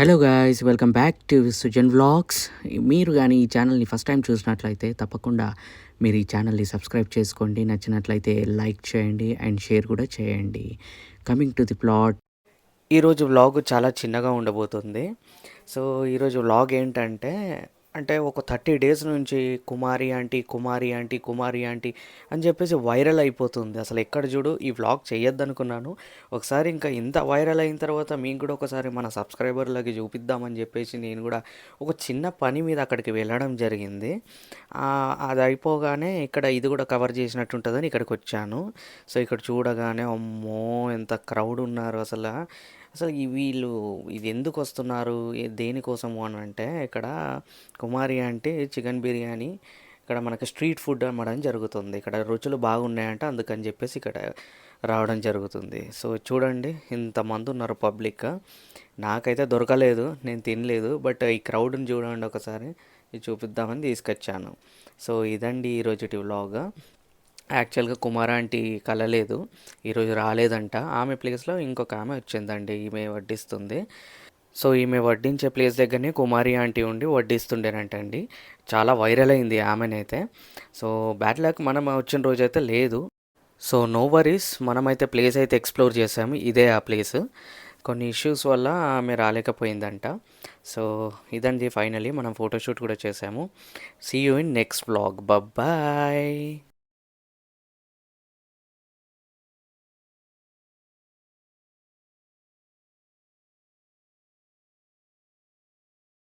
Hello guys, welcome back to Sujan vlogs. మీరు కానీ ఈ ఛానల్ని ఫస్ట్ టైం చూసినట్లయితే తప్పకుండా మీరు ఈ ఛానల్ని సబ్స్క్రైబ్ చేసుకోండి. నచ్చినట్లయితే లైక్ చేయండి అండ్ షేర్ కూడా చేయండి. కమింగ్ టు ది ప్లాట్, ఈరోజు వ్లాగ్ చాలా చిన్నగా ఉండబోతుంది. సో ఈరోజు వ్లాగ్ ఏంటంటే ఒక 30 డేస్ నుంచి కుమారి ఆంటీ కుమారి ఆంటీ కుమారి ఆంటీ అని చెప్పేసి వైరల్ అయిపోతుంది. అసలు ఎక్కడ చూడు ఈ వ్లాగ్ చేయొద్దనుకున్నాను. ఒకసారి ఇంకా ఇంత వైరల్ అయిన తర్వాత మీకు కూడా ఒకసారి మన సబ్స్క్రైబర్లకి చూపిద్దామని చెప్పేసి నేను కూడా ఒక చిన్న పని మీద అక్కడికి వెళ్ళడం జరిగింది. అది అయిపోగానే ఇక్కడ ఇది కూడా కవర్ చేసినట్టు ఉంటుందని ఇక్కడికి వచ్చాను. సో ఇక్కడ చూడగానే అమ్మో ఎంత క్రౌడ్ ఉన్నారు అసలు. అసలు వీళ్ళు ఇది ఎందుకు వస్తున్నారు, దేనికోసము అని అంటే, ఇక్కడ కుమారి అంటే చికెన్ బిర్యానీ ఇక్కడ మనకి స్ట్రీట్ ఫుడ్ అమ్మడం జరుగుతుంది. ఇక్కడ రుచులు బాగున్నాయంట, అందుకని చెప్పేసి ఇక్కడ రావడం జరుగుతుంది. సో చూడండి ఇంతమంది ఉన్నారు పబ్లిక్. నాకైతే దొరకలేదు, నేను తినలేదు. బట్ ఈ క్రౌడ్ని చూడండి ఒకసారి, ఇది చూపిద్దామని తీసుకొచ్చాను. సో ఇదండి ఈరోజుటి వ్లాగ్. యాక్చువల్గా కుమార ఆంటీ కలలేదు, ఈరోజు రాలేదంట. ఆమె ప్లేస్లో ఇంకొక ఆమె వచ్చిందండి, ఈమె వడ్డిస్తుంది. సో ఈమె వడ్డించే ప్లేస్ దగ్గరనే కుమారి ఆంటీ ఉండి వడ్డిస్తుండేనంటండి. చాలా వైరల్ అయింది ఆమెనైతే. సో బ్యాడ్ లక్, మనం వచ్చిన రోజైతే లేదు. సో నో వరీస్, మనమైతే ప్లేస్ అయితే ఎక్స్ప్లోర్ చేసాము. ఇదే ఆ ప్లేస్. కొన్ని ఇష్యూస్ వల్ల ఆమె రాలేకపోయిందంట. సో ఇదండి ఫైనలీ మనం ఫోటోషూట్ కూడా చేసాము. See you in next vlog. Bye.